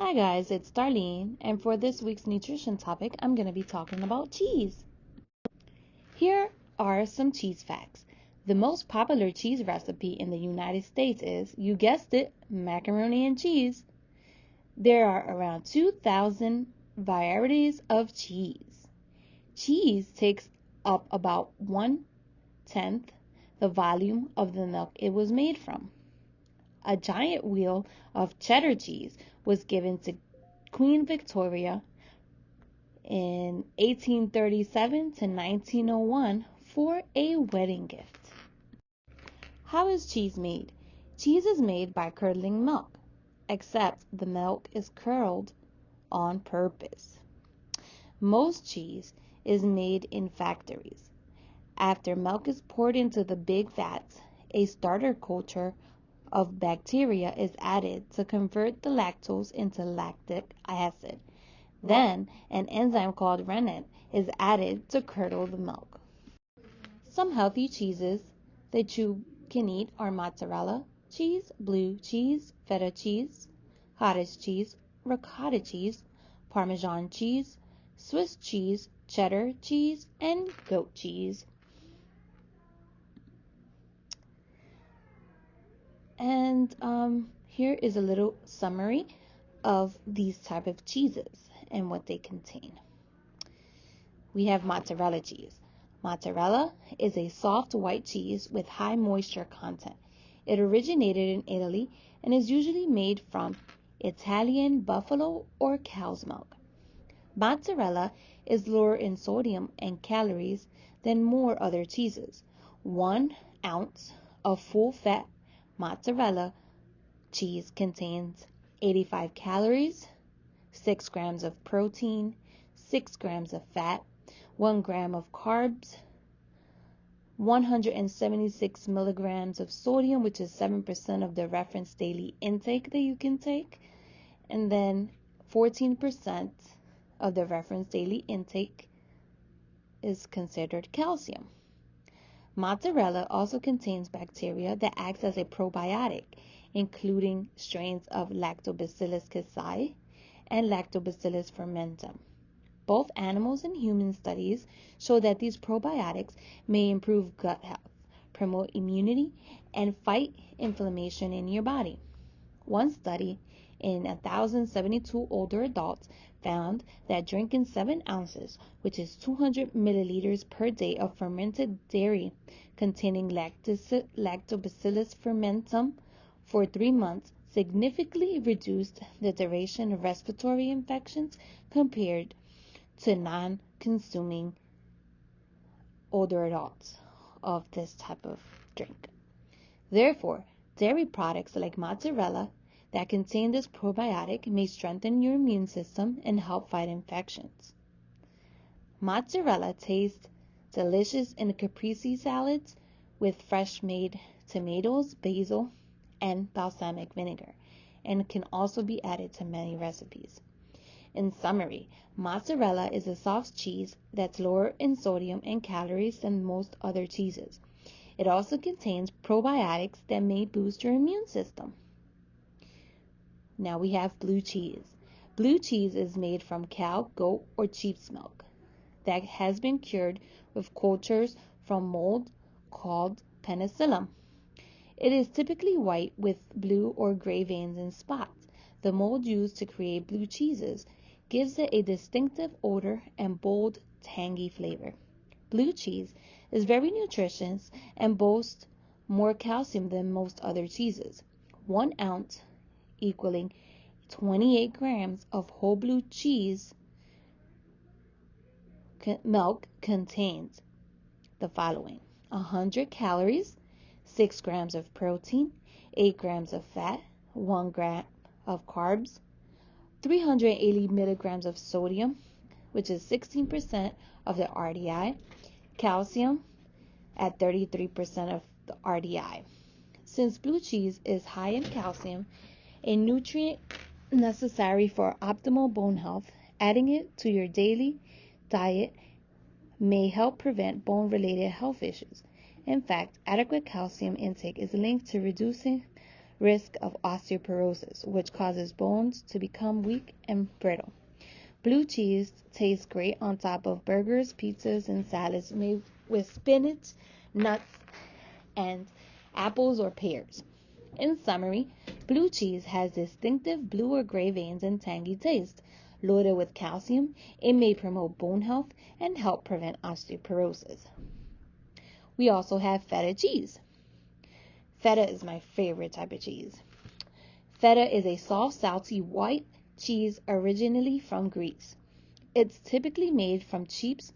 Hi guys, it's Darlene, and for this week's nutrition topic, I'm going to be talking about cheese. Here are some cheese facts. The most popular cheese recipe in the United States is, you guessed it, macaroni and cheese. There are around 2,000 varieties of cheese. Cheese takes up about 1/10 the volume of the milk it was made from. A giant wheel of cheddar cheese was given to Queen Victoria in 1837 to 1901 for a wedding gift. How is cheese made? Cheese is made by curdling milk, except the milk is curdled on purpose. Most cheese is made in factories. After milk is poured into the big vats, a starter culture of bacteria is added to convert the lactose into lactic acid. Then, an enzyme called rennet is added to curdle the milk. Some healthy cheeses that you can eat are mozzarella cheese, blue cheese, feta cheese, cottage cheese, ricotta cheese, Parmesan cheese, Swiss cheese, cheddar cheese, and goat cheese. And here is a little summary of these type of cheeses and what they contain. We have mozzarella cheese. Mozzarella is a soft white cheese with high moisture content. It originated in Italy and is usually made from Italian buffalo or cow's milk. Mozzarella is lower in sodium and calories than more other cheeses. 1 ounce of full-fat mozzarella cheese contains 85 calories, 6 grams of protein, 6 grams of fat, 1 gram of carbs, 176 milligrams of sodium, which is 7% of the reference daily intake that you can take, and then 14% of the reference daily intake is considered calcium. Mozzarella also contains bacteria that acts as a probiotic, including strains of Lactobacillus casei and Lactobacillus fermentum. Both animals and human studies show that these probiotics may improve gut health, promote immunity, and fight inflammation in your body. One study in 1,072 older adults found that drinking 7 ounces, which is 200 milliliters per day of fermented dairy containing Lactobacillus fermentum for 3 months significantly reduced the duration of respiratory infections compared to non-consuming older adults of this type of drink. Therefore, dairy products like mozzarella that contain this probiotic may strengthen your immune system and help fight infections. Mozzarella tastes delicious in caprese salads with fresh made tomatoes, basil, and balsamic vinegar, and can also be added to many recipes. In summary, mozzarella is a soft cheese that's lower in sodium and calories than most other cheeses. It also contains probiotics that may boost your immune system. Now we have blue cheese. Blue cheese is made from cow, goat, or sheep's milk that has been cured with cultures from mold called penicillium. It is typically white with blue or gray veins and spots. The mold used to create blue cheeses gives it a distinctive odor and bold, tangy flavor. Blue cheese is very nutritious and boasts more calcium than most other cheeses. 1 ounce equaling 28 grams of whole blue cheese milk contains the following: 100 calories, 6 grams of protein, 8 grams of fat, 1 gram of carbs, 380 milligrams of sodium, which is 16% of the RDI, calcium at 33% of the RDI. Since blue cheese is high in calcium, a nutrient necessary for optimal bone health, adding it to your daily diet may help prevent bone-related health issues. In fact, adequate calcium intake is linked to reducing risk of osteoporosis, which causes bones to become weak and brittle. Blue cheese tastes great on top of burgers, pizzas, and salads made with spinach, nuts, and apples or pears. In summary, blue cheese has distinctive blue or gray veins and tangy taste. Loaded with calcium, it may promote bone health and help prevent osteoporosis. We also have feta cheese. Feta is my favorite type of cheese. Feta is a soft, salty white cheese originally from Greece. It's typically made from sheep's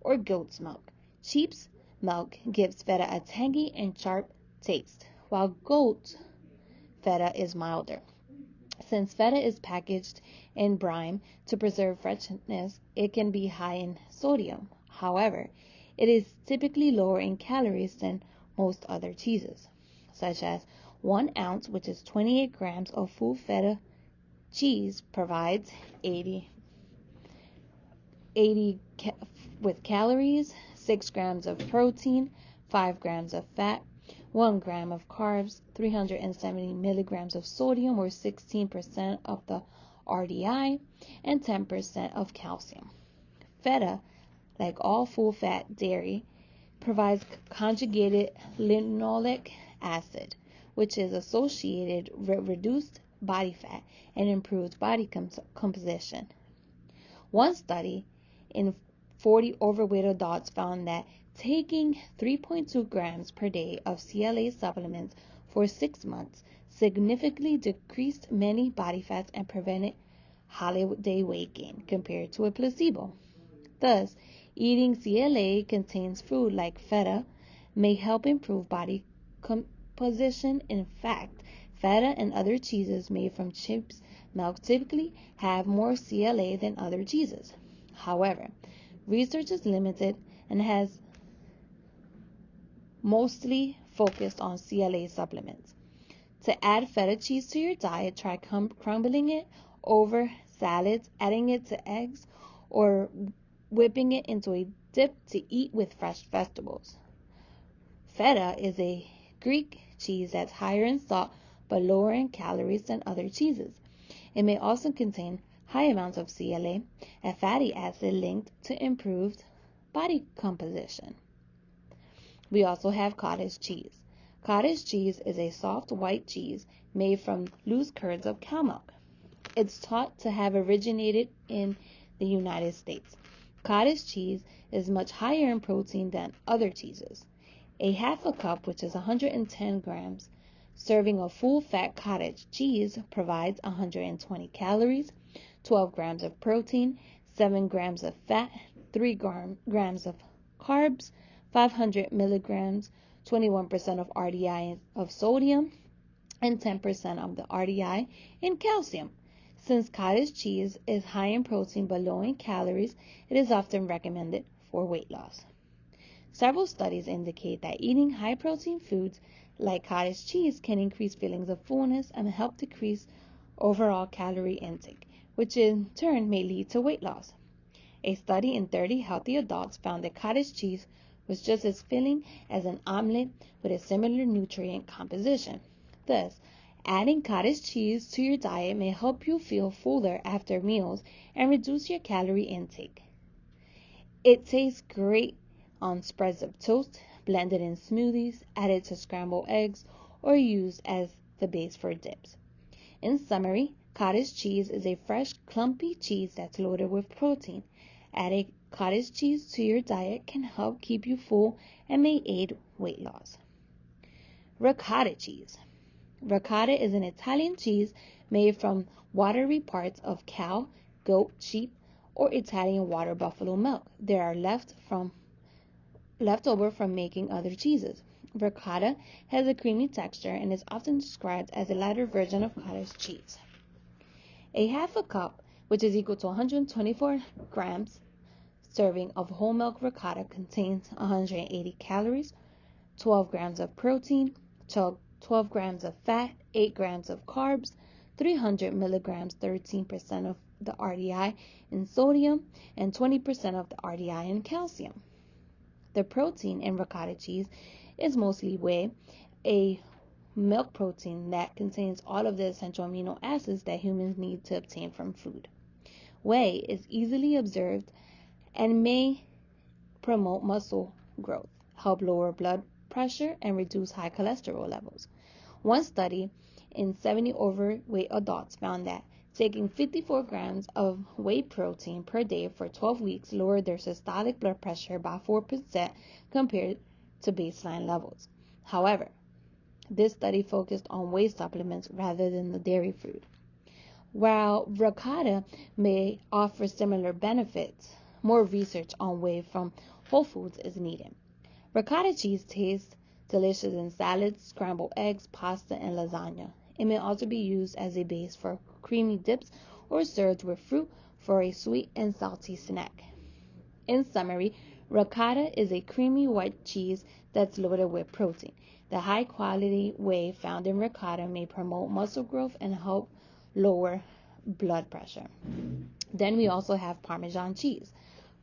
or goat's milk. Sheep's milk gives feta a tangy and sharp taste, while goat feta is milder. Since feta is packaged in brine to preserve freshness, it can be high in sodium. However, it is typically lower in calories than most other cheeses, such as 1 ounce, which is 28 grams of full feta cheese, provides 80 with calories, 6 grams of protein, 5 grams of fat, 1 gram of carbs, 370 milligrams of sodium or 16% of the RDI, and 10% of calcium. Feta, like all full-fat dairy, provides conjugated linoleic acid, which is associated with reduced body fat and improved body composition. One study in 40 overweight adults found that taking 3.2 grams per day of CLA supplements for 6 months significantly decreased many body fats and prevented holiday weight gain compared to a placebo. Thus, eating CLA contains food like feta may help improve body composition. In fact, feta and other cheeses made from sheep's milk typically have more CLA than other cheeses. However, research is limited and has mostly focused on CLA supplements. To add feta cheese to your diet, try crumbling it over salads, adding it to eggs, or whipping it into a dip to eat with fresh vegetables. Feta is a Greek cheese that's higher in salt but lower in calories than other cheeses. It may also contain high amounts of CLA, a fatty acid linked to improved body composition. We also have cottage cheese. Cottage cheese is a soft white cheese made from loose curds of cow milk. It's thought to have originated in the United States. Cottage cheese is much higher in protein than other cheeses. A half a cup, which is 110 grams, serving of full-fat cottage cheese provides 120 calories, 12 grams of protein, 7 grams of fat, 3 grams of carbs, 500 milligrams, 21% of RDI of sodium, and 10% of the RDI in calcium. Since cottage cheese is high in protein but low in calories, it is often recommended for weight loss. Several studies indicate that eating high-protein foods like cottage cheese can increase feelings of fullness and help decrease overall calorie intake, which in turn may lead to weight loss. A study in 30 healthy adults found that cottage cheese was just as filling as an omelet with a similar nutrient composition. Thus, adding cottage cheese to your diet may help you feel fuller after meals and reduce your calorie intake. It tastes great on spreads of toast, blended in smoothies, added to scrambled eggs, or used as the base for dips. In summary, cottage cheese is a fresh, clumpy cheese that's loaded with protein. Adding cottage cheese to your diet can help keep you full and may aid weight loss. Ricotta cheese. Ricotta is an Italian cheese made from watery parts of cow, goat, sheep, or Italian water buffalo milk. They are left over from making other cheeses. Ricotta has a creamy texture and is often described as a lighter version of cottage cheese. A half a cup, which is equal to 124 grams, serving of whole milk ricotta contains 180 calories, 12 grams of protein, 12 grams of fat, 8 grams of carbs, 300 milligrams, 13% of the RDI in sodium, and 20% of the RDI in calcium. The protein in ricotta cheese is mostly whey, a milk protein that contains all of the essential amino acids that humans need to obtain from food. Whey is easily observed and may promote muscle growth, help lower blood pressure, and reduce high cholesterol levels. One study in 70 overweight adults found that taking 54 grams of whey protein per day for 12 weeks lowered their systolic blood pressure by 4% compared to baseline levels. However, this study focused on whey supplements rather than the dairy food. While ricotta may offer similar benefits, more research on whey from whole foods is needed. Ricotta cheese tastes delicious in salads, scrambled eggs, pasta, and lasagna. It may also be used as a base for creamy dips or served with fruit for a sweet and salty snack. In summary, ricotta is a creamy white cheese that's loaded with protein. The high-quality whey found in ricotta may promote muscle growth and help lower blood pressure. Then we also have Parmesan cheese.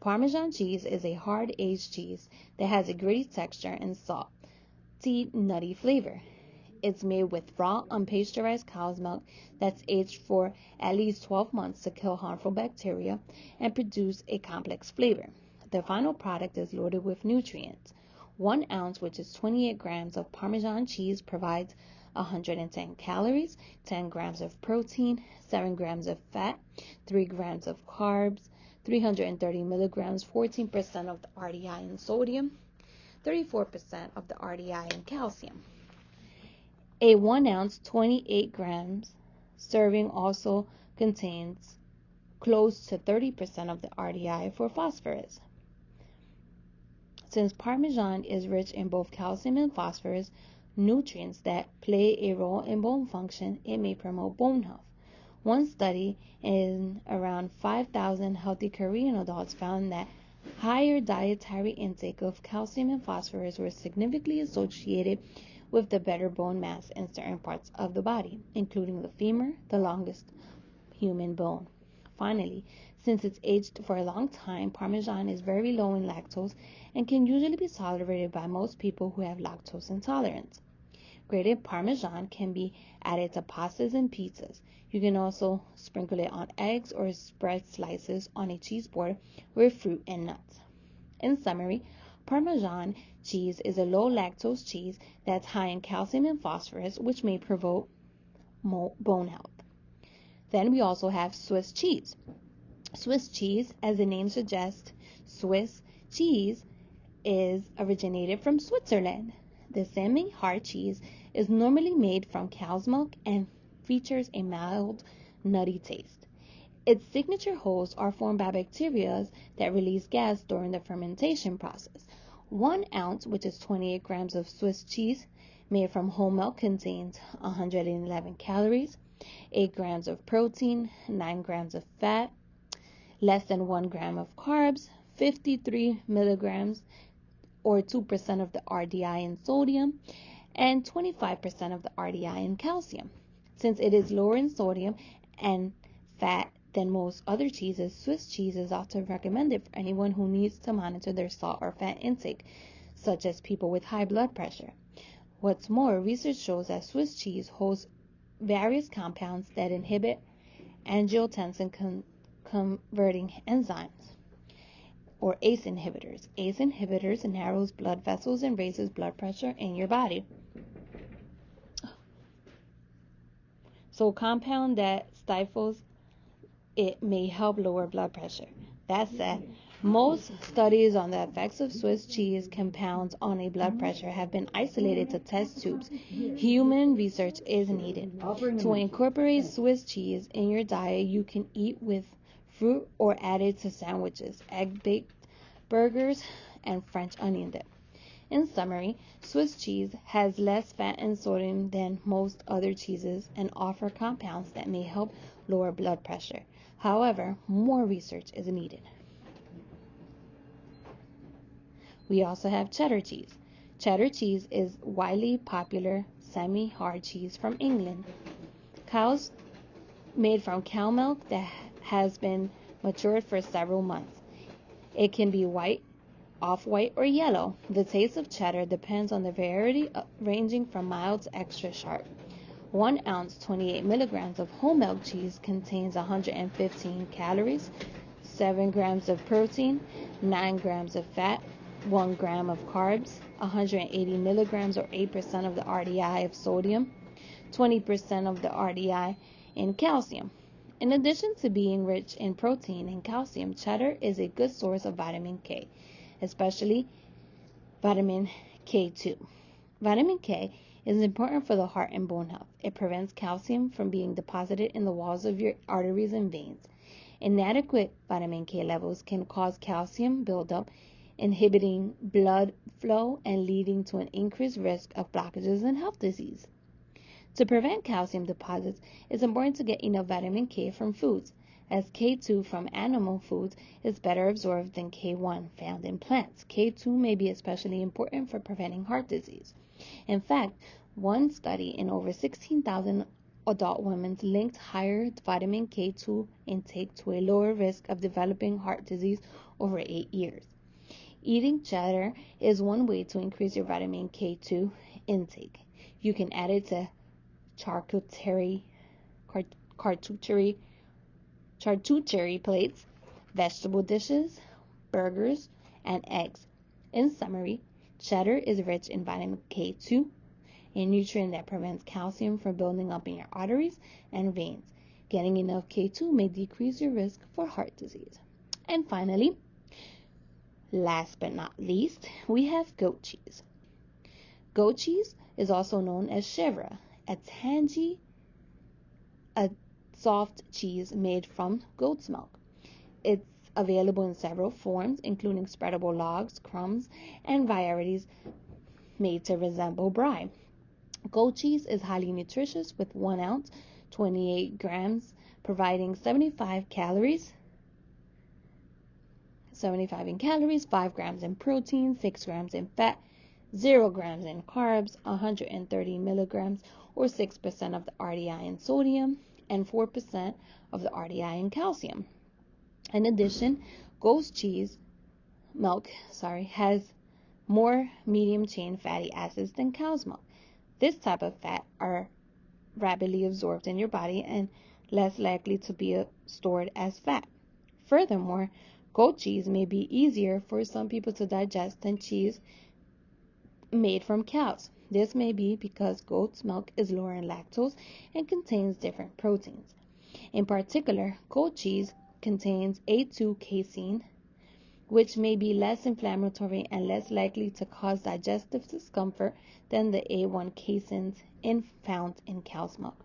Parmesan cheese is a hard-aged cheese that has a gritty texture and salty, nutty flavor. It's made with raw, unpasteurized cow's milk that's aged for at least 12 months to kill harmful bacteria and produce a complex flavor. The final product is loaded with nutrients. 1 ounce, which is 28 grams of Parmesan cheese, provides 110 calories, 10 grams of protein, 7 grams of fat, 3 grams of carbs, 330 milligrams, 14% of the RDI in sodium, 34% of the RDI in calcium. A 1 ounce, 28 grams serving also contains close to 30% of the RDI for phosphorus. Since Parmesan is rich in both calcium and phosphorus, nutrients that play a role in bone function, it may promote bone health. One study in around 5,000 healthy Korean adults found that higher dietary intake of calcium and phosphorus were significantly associated with the better bone mass in certain parts of the body, including the femur, the longest human bone. Finally, since it's aged for a long time, Parmesan is very low in lactose and can usually be tolerated by most people who have lactose intolerance. Grated Parmesan can be added to pastas and pizzas. You can also sprinkle it on eggs or spread slices on a cheese board with fruit and nuts. In summary, Parmesan cheese is a low lactose cheese that's high in calcium and phosphorus, which may promote bone health. Then we also have Swiss cheese. Swiss cheese, as the name suggests, Swiss cheese is originated from Switzerland. The semi-hard cheese is normally made from cow's milk and features a mild, nutty taste. Its signature holes are formed by bacteria that release gas during the fermentation process. 1 ounce, which is 28 grams of Swiss cheese made from whole milk, contains 111 calories, 8 grams of protein, 9 grams of fat, less than 1 gram of carbs, 53 milligrams or 2% of the RDI in sodium, and 25% of the RDI in calcium. Since it is lower in sodium and fat than most other cheeses, Swiss cheese is often recommended for anyone who needs to monitor their salt or fat intake, such as people with high blood pressure. What's more, research shows that Swiss cheese holds various compounds that inhibit angiotensin converting enzymes, or ACE inhibitors. ACE inhibitors narrows blood vessels and raises blood pressure in your body. So compound that stifles it may help lower blood pressure. That said, most studies on the effects of Swiss cheese compounds on a blood pressure have been isolated to test tubes. Human research is needed. To incorporate Swiss cheese in your diet, you can eat with fruit or add it to sandwiches, egg-baked burgers, and French onion dip. In summary, Swiss cheese has less fat and sodium than most other cheeses and offer compounds that may help lower blood pressure. However, more research is needed. We also have cheddar cheese. Cheddar cheese is widely popular semi-hard cheese from England. Cows made from cow milk that has been matured for several months. It can be white off-white, or yellow. The taste of cheddar depends on the variety, ranging from mild to extra sharp. 1 ounce, 28 milligrams of whole milk cheese contains 115 calories, 7 grams of protein, 9 grams of fat, 1 gram of carbs, 180 milligrams or 8% of the RDI of sodium, 20% of the RDI in calcium. In addition to being rich in protein and calcium, cheddar is a good source of vitamin K, especially vitamin K2. Vitamin K is important for the heart and bone health. It prevents calcium from being deposited in the walls of your arteries and veins. Inadequate vitamin K levels can cause calcium buildup, inhibiting blood flow and leading to an increased risk of blockages and heart disease. To prevent calcium deposits, it's important to get enough vitamin K from foods, as K2 from animal foods is better absorbed than K1 found in plants. K2 may be especially important for preventing heart disease. In fact, one study in over 16,000 adult women linked higher vitamin K2 intake to a lower risk of developing heart disease over 8 years. Eating cheddar is one way to increase your vitamin K2 intake. You can add it to charcuterie plates, vegetable dishes, burgers, and eggs. In summary, cheddar is rich in vitamin K2, a nutrient that prevents calcium from building up in your arteries and veins. Getting enough K2 may decrease your risk for heart disease. And finally, last but not least, we have goat cheese. Goat cheese is also known as chèvre, a soft cheese made from goat's milk. It's available in several forms, including spreadable logs, crumbs, and varieties made to resemble brie. Goat cheese is highly nutritious with 1 ounce, 28 grams, providing 75 in calories, 5 grams in protein, 6 grams in fat, 0 grams in carbs, 130 milligrams or 6% of the RDI in sodium, and 4% of the RDI in calcium. In addition, goat's milk has more medium-chain fatty acids than cow's milk. This type of fat are rapidly absorbed in your body and less likely to be stored as fat. Furthermore, goat cheese may be easier for some people to digest than cheese made from cows. This may be because goat's milk is lower in lactose and contains different proteins. In particular, goat cheese contains A2 casein, which may be less inflammatory and less likely to cause digestive discomfort than the A1 caseins found in cow's milk.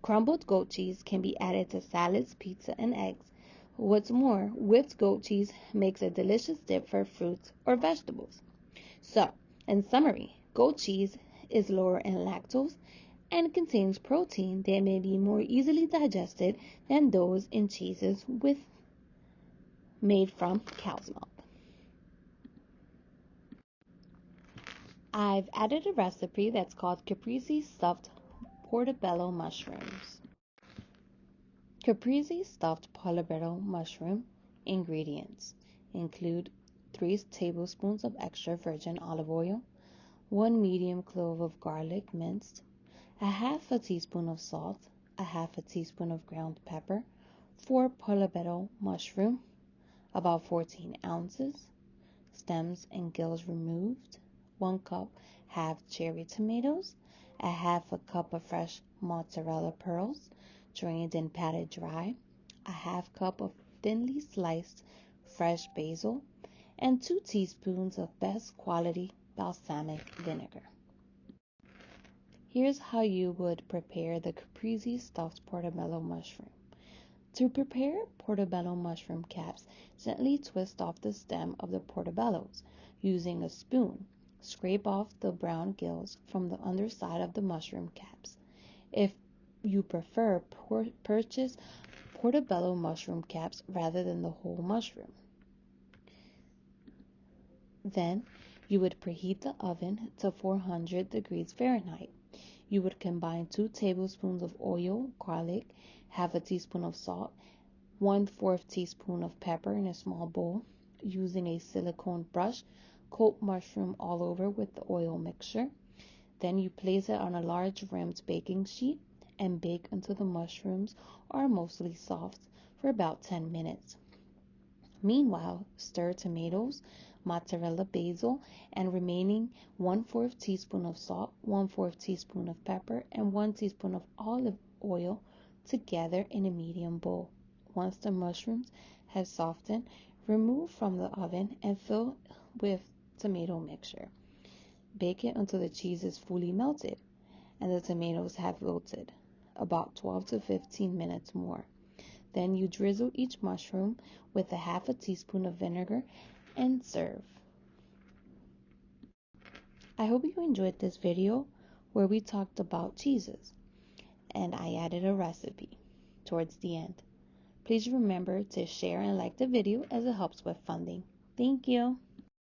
Crumbled goat cheese can be added to salads, pizza, and eggs. What's more, whipped goat cheese makes a delicious dip for fruits or vegetables. So, in summary, goat cheese is lower in lactose and contains protein that may be more easily digested than those in cheeses made from cow's milk. I've added a recipe that's called caprese stuffed portobello mushrooms. Caprese stuffed portobello mushroom ingredients include 3 tablespoons of extra virgin olive oil, 1 medium clove of garlic minced, a half a teaspoon of salt, a half a teaspoon of ground pepper, 4 portobello mushroom, about 14 ounces, stems and gills removed, 1 cup half cherry tomatoes, a half a cup of fresh mozzarella pearls, drained and patted dry, a half cup of thinly sliced fresh basil, and 2 teaspoons of best quality balsamic vinegar. Here's how you would prepare the caprese stuffed portobello mushroom. To prepare portobello mushroom caps, gently twist off the stem of the portobellos using a spoon. Scrape off the brown gills from the underside of the mushroom caps. If you prefer, purchase portobello mushroom caps rather than the whole mushroom. Then you would preheat the oven to 400 degrees Fahrenheit. You would combine 2 tablespoons of oil, garlic, half a teaspoon of salt, 1/4 teaspoon of pepper in a small bowl, using a silicone brush, coat mushroom all over with the oil mixture. Then you place it on a large rimmed baking sheet and bake until the mushrooms are mostly soft for about 10 minutes. Meanwhile, stir tomatoes, mozzarella, basil, and remaining 1/4 teaspoon of salt, 1/4 teaspoon of pepper, and 1 teaspoon of olive oil together in a medium bowl. Once the mushrooms have softened, remove from the oven and fill with tomato mixture. Bake it until the cheese is fully melted and the tomatoes have wilted, about 12 to 15 minutes more. Then you drizzle each mushroom with a 1/2 teaspoon of vinegar and serve. I hope you enjoyed this video where we talked about cheeses and I added a recipe towards the end. Please remember to share and like the video as it helps with funding. Thank you.